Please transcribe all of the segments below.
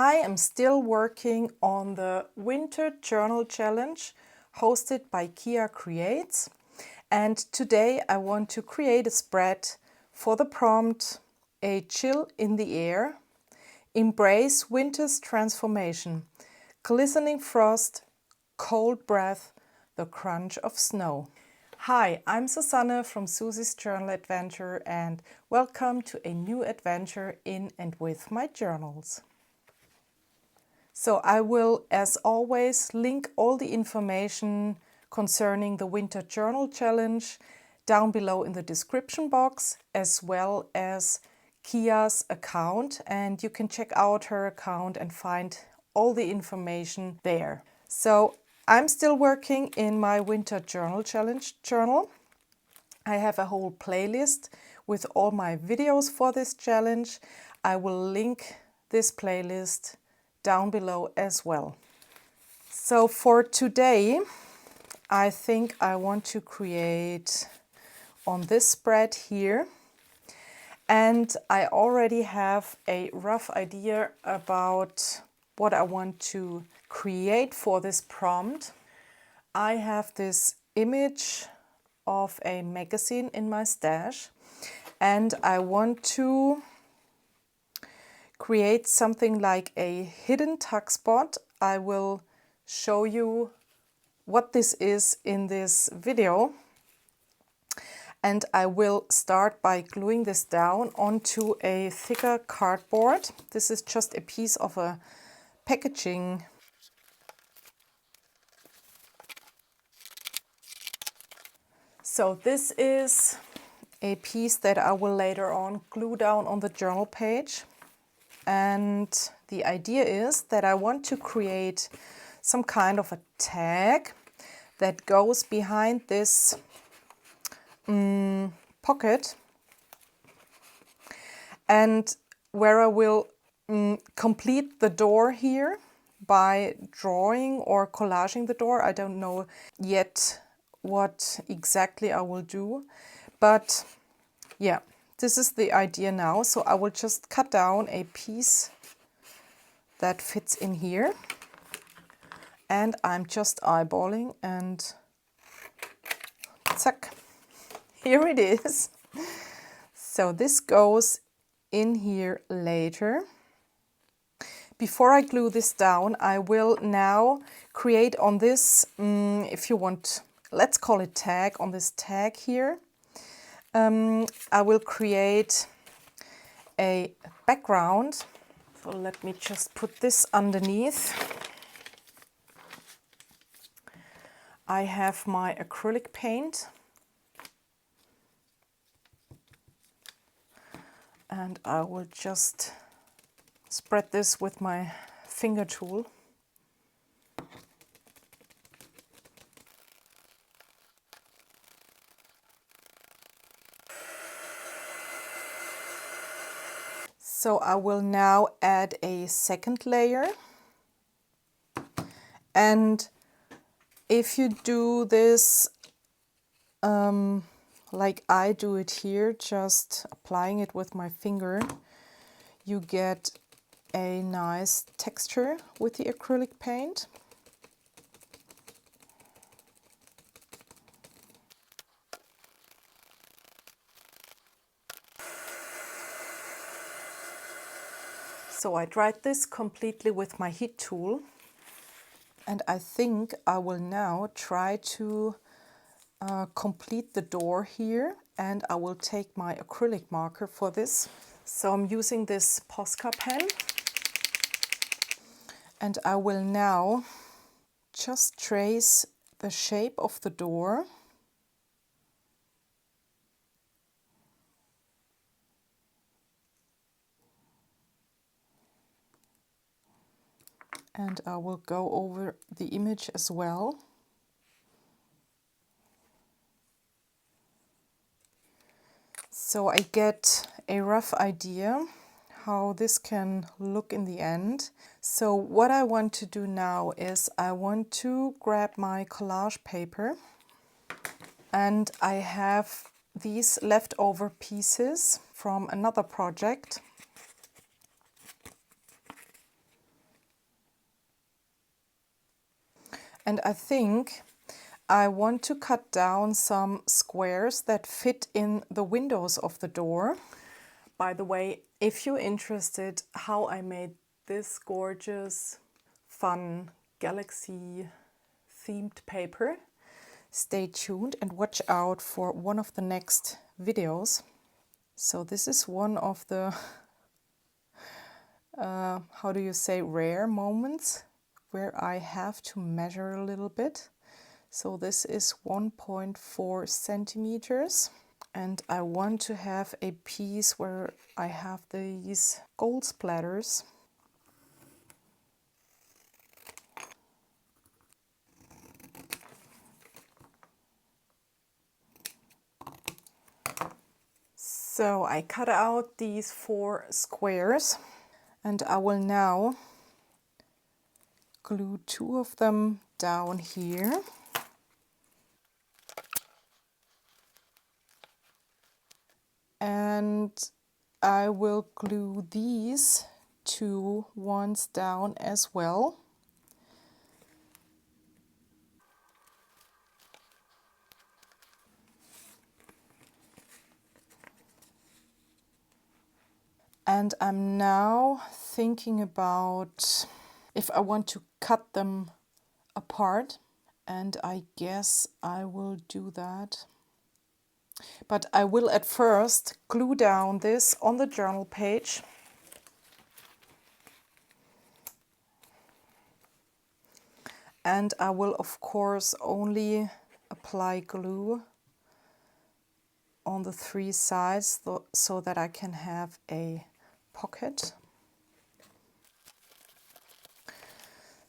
I am still working on the Winter Journal Challenge hosted by Kia Creates, and today I want to create a spread for the prompt "A chill in the air, embrace winter's transformation, glistening frost, cold breath, the crunch of snow." Hi, I'm Susanne from Susie's Journal Adventure and welcome to a new adventure in and with my journals. So I will, as always, link all the information concerning the Winter Journal Challenge down below in the description box, as well as Kia's account, and you can check out her account and find all the information there. So I'm still working in my Winter Journal Challenge journal. I have a whole playlist with all my videos for this challenge. I will link this playlist down below as well. So for today, I think I want to create on this spread here. And I already have a rough idea about what I want to create for this prompt. I have this image of a magazine in my stash, and I want to create something like a hidden tuck spot. I will show you what this is in this video. And I will start by gluing this down onto a thicker cardboard. This is just a piece of a packaging. So this is a piece that I will later on glue down on the journal page. And the idea is that I want to create some kind of a tag that goes behind this pocket, and where I will complete the door here by drawing or collaging the door. I don't know yet what exactly I will do, but yeah, this is the idea now. So I will just cut down a piece that fits in here, and I'm just eyeballing, and zack, here it is. So this goes in here later. Before I glue this down, I will now create on this, if you want, let's call it tag, on this tag here. I will create a background. So let me just put this underneath. I have my acrylic paint. And I will just spread this with my finger tool. So I will now add a second layer. And if you do this like I do it here, just applying it with my finger, you get a nice texture with the acrylic paint. So I dried this completely with my heat tool, and I think I will now try to complete the door here, and I will take my acrylic marker for this. So I'm using this Posca pen, and I will now just trace the shape of the door. And I will go over the image as well. So I get a rough idea how this can look in the end. So what I want to do now is I want to grab my collage paper, and I have these leftover pieces from another project. And I think I want to cut down some squares that fit in the windows of the door. By the way, if you're interested how I made this gorgeous, fun, galaxy themed paper, stay tuned and watch out for one of the next videos. So this is one of the, how do you say, rare moments where I have to measure a little bit. So this is 1.4 centimeters. And I want to have a piece where I have these gold splatters. So I cut out these 4 squares and I will now glue 2 of them down here. And I will glue these 2 ones down as well. And I'm now thinking about if I want to cut them apart, and I guess I will do that. But I will at first glue down this on the journal page. And I will of course only apply glue on the 3 sides so that I can have a pocket.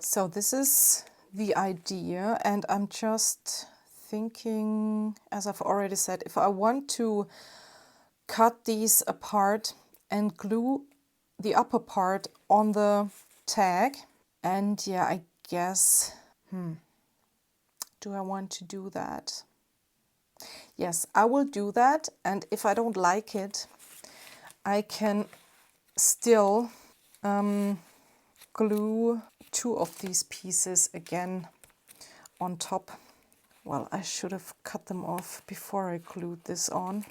So this is the idea, and I'm just thinking, as I've already said, if I want to cut these apart and glue the upper part on the tag. And yeah, I guess, do I want to do that? Yes, I will do that. And if I don't like it, I can still glue 2 of these pieces again on top. Well, I should have cut them off before I glued this on.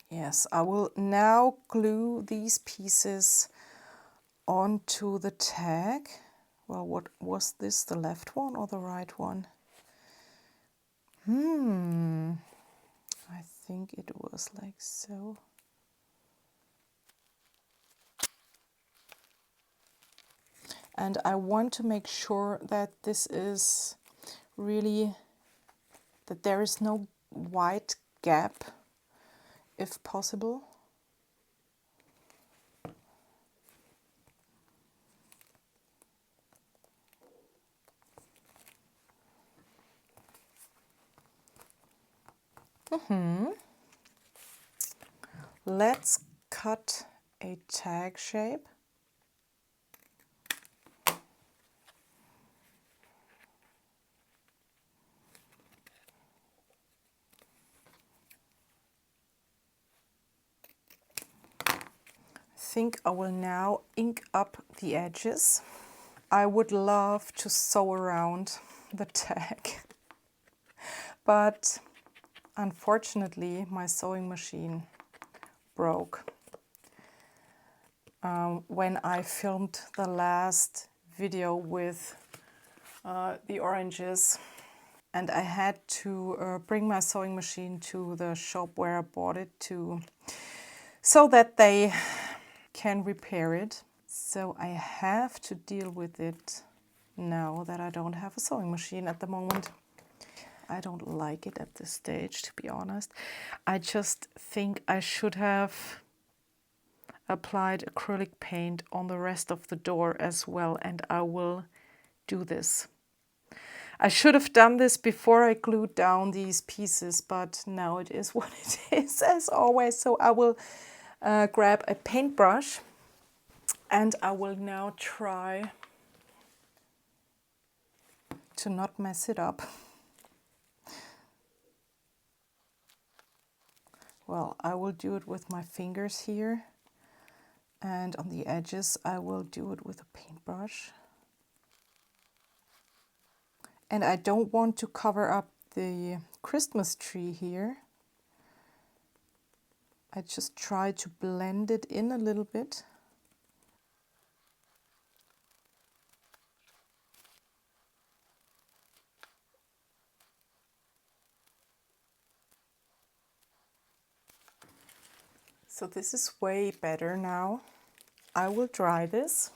Yes, I will now glue these pieces onto the tag. Well, what was this, the left one or the right one? I think it was like so. And I want to make sure that this is really, that there is no white gap, if possible. Let's cut a tag shape. I think I will now ink up the edges. I would love to sew around the tag, but unfortunately my sewing machine broke when I filmed the last video with the oranges, and I had to bring my sewing machine to the shop where I bought it to, so that they can repair it. So I have to deal with it now that I don't have a sewing machine at the moment. I don't like it at this stage, to be honest. I just think I should have applied acrylic paint on the rest of the door as well, and I will do this. I should have done this before I glued down these pieces, but now it is what it is, as always. So I will grab a paintbrush and I will now try to not mess it up. Well, I will do it with my fingers here, And on the edges, I will do it with a paintbrush. And I don't want to cover up the Christmas tree here. I just try to blend it in a little bit. So this is way better now. I will dry this.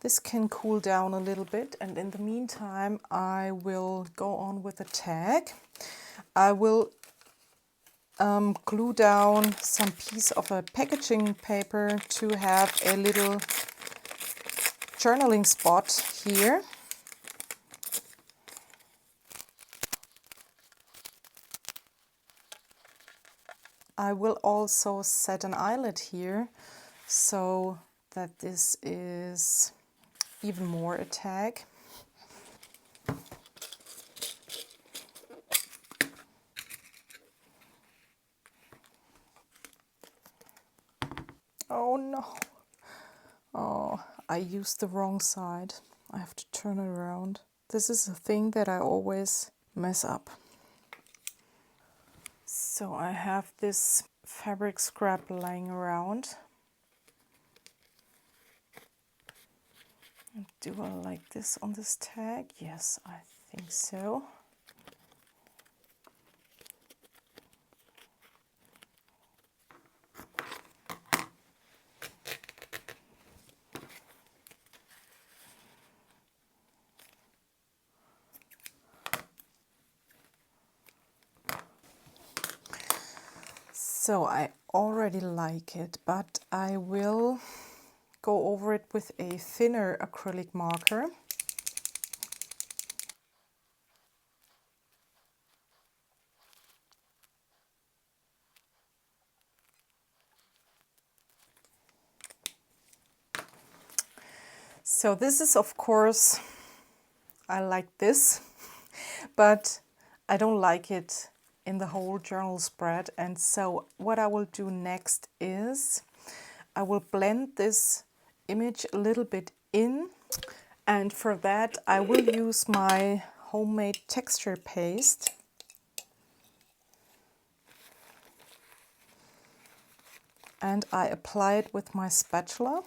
This can cool down a little bit, and in the meantime I will go on with a tag. I will glue down some piece of a packaging paper to have a little journaling spot here. I will also set an eyelet here so that this is even more a tag. Oh no! Oh, I used the wrong side. I have to turn it around. This is a thing that I always mess up. So I have this fabric scrap lying around. Do I like this on this tag? Yes, I think so. So I already like it, but I will go over it with a thinner acrylic marker. So this is, of course, I like this, but I don't like it in the whole journal spread. And so what I will do next is I will blend this image a little bit in. And for that, I will use my homemade texture paste. And I apply it with my spatula.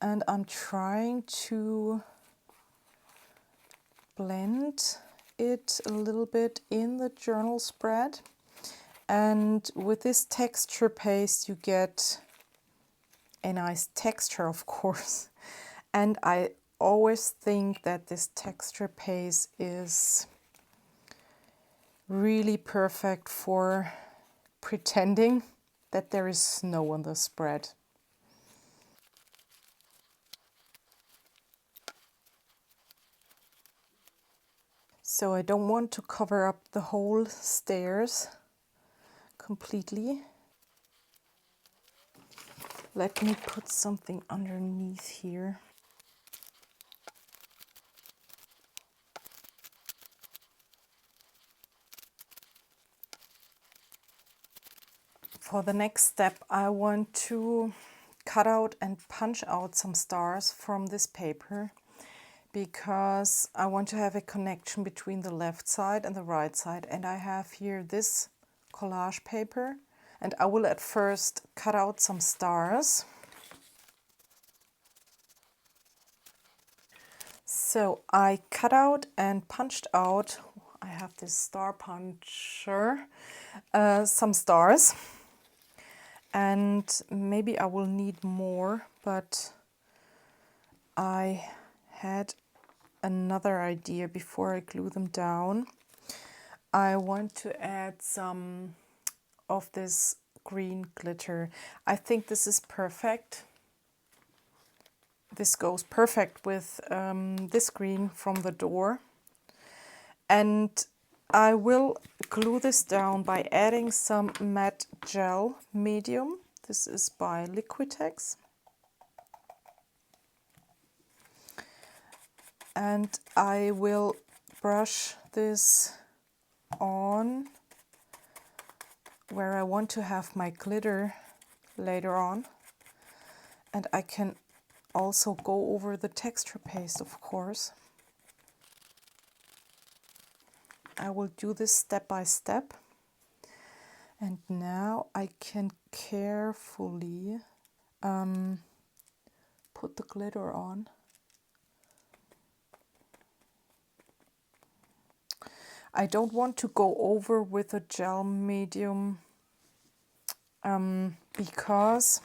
And I'm trying to blend it a little bit in the journal spread. And with this texture paste, you get a nice texture, of course. And I always think that this texture paste is really perfect for pretending that there is snow on the spread. So I don't want to cover up the whole stairs completely. Let me put something underneath here. For the next step, I want to cut out and punch out some stars from this paper, because I want to have a connection between the left side and the right side. And I have here this collage paper, and I will at first cut out some stars. So I cut out and punched out, I have this star puncher, some stars. And maybe I will need more, but I had another idea before I glue them down. I want to add some of this green glitter. I think this is perfect. This goes perfect with this green from the door. And I will glue this down by adding some matte gel medium. This is by Liquitex. And I will brush this on where I want to have my glitter later on. And I can also go over the texture paste, of course. I will do this step by step. And now I can carefully put the glitter on. I don't want to go over with a gel medium because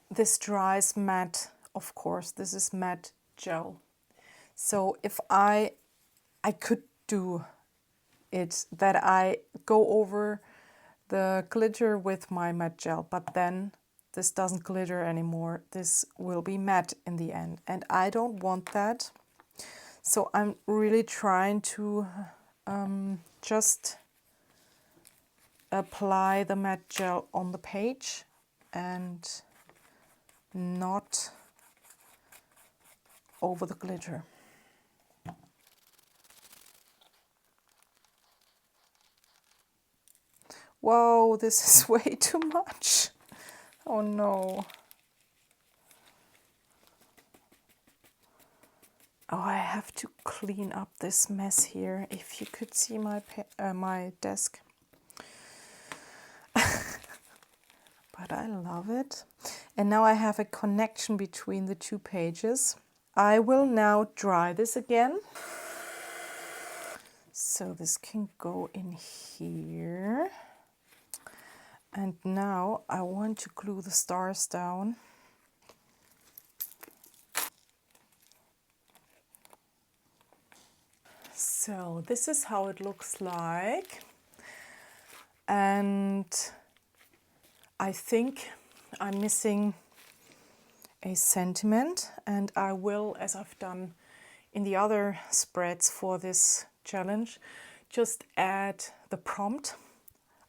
this dries matte, of course. This is matte gel. So if I could do it that I go over the glitter with my matte gel, but then this doesn't glitter anymore. This will be matte in the end, and I don't want that. So I'm really trying to just apply the matte gel on the page and not over the glitter. Whoa, this is way too much. Oh no. Oh, I have to clean up this mess here. If you could see my my desk. But I love it. And now I have a connection between the two pages. I will now dry this again. So this can go in here. And now I want to glue the stars down. So this is how it looks like. And I think I'm missing a sentiment, and I will, as I've done in the other spreads for this challenge, just add the prompt.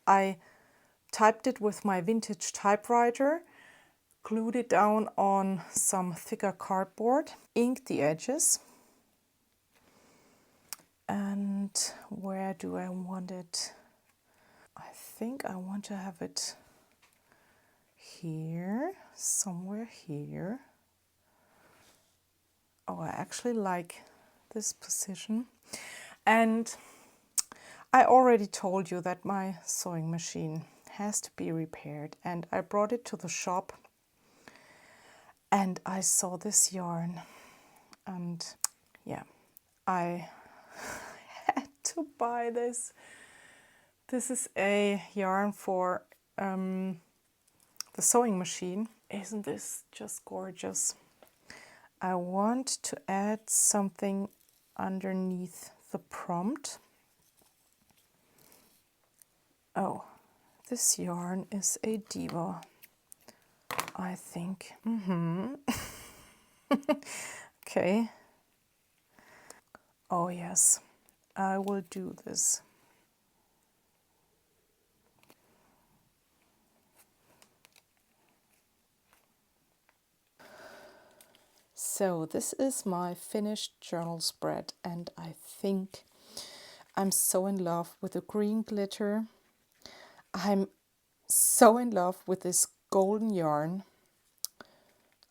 I typed it with my vintage typewriter, glued it down on some thicker cardboard, inked the edges. And where do I want it? I think I want to have it here, somewhere here. Oh, I actually like this position. And I already told you that my sewing machine has to be repaired, and I brought it to the shop and I saw this yarn, and yeah, I had to buy this. This is a yarn for the sewing machine. Isn't this just gorgeous? I want to add something underneath the prompt. Oh, this yarn is a diva, I think. Okay. Oh yes, I will do this. So this is my finished journal spread, and I think I'm so in love with the green glitter. I'm so in love with this golden yarn.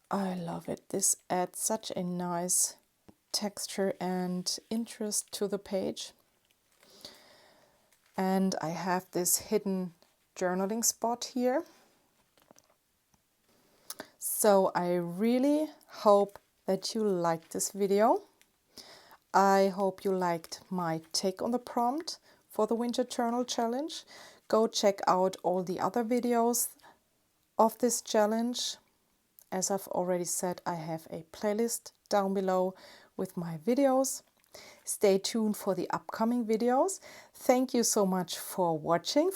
I love it. This adds such a nice texture and interest to the page. And I have this hidden journaling spot here. So I really hope that you liked this video. I hope you liked my take on the prompt for the Winter Journal Challenge. Go check out all the other videos of this challenge. As I've already said, I have a playlist down below with my videos. Stay tuned for the upcoming videos. Thank you so much for watching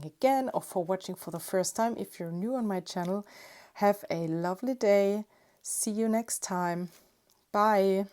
again, or for watching for the first time if you're new on my channel. Have a lovely day. See you next time. Bye.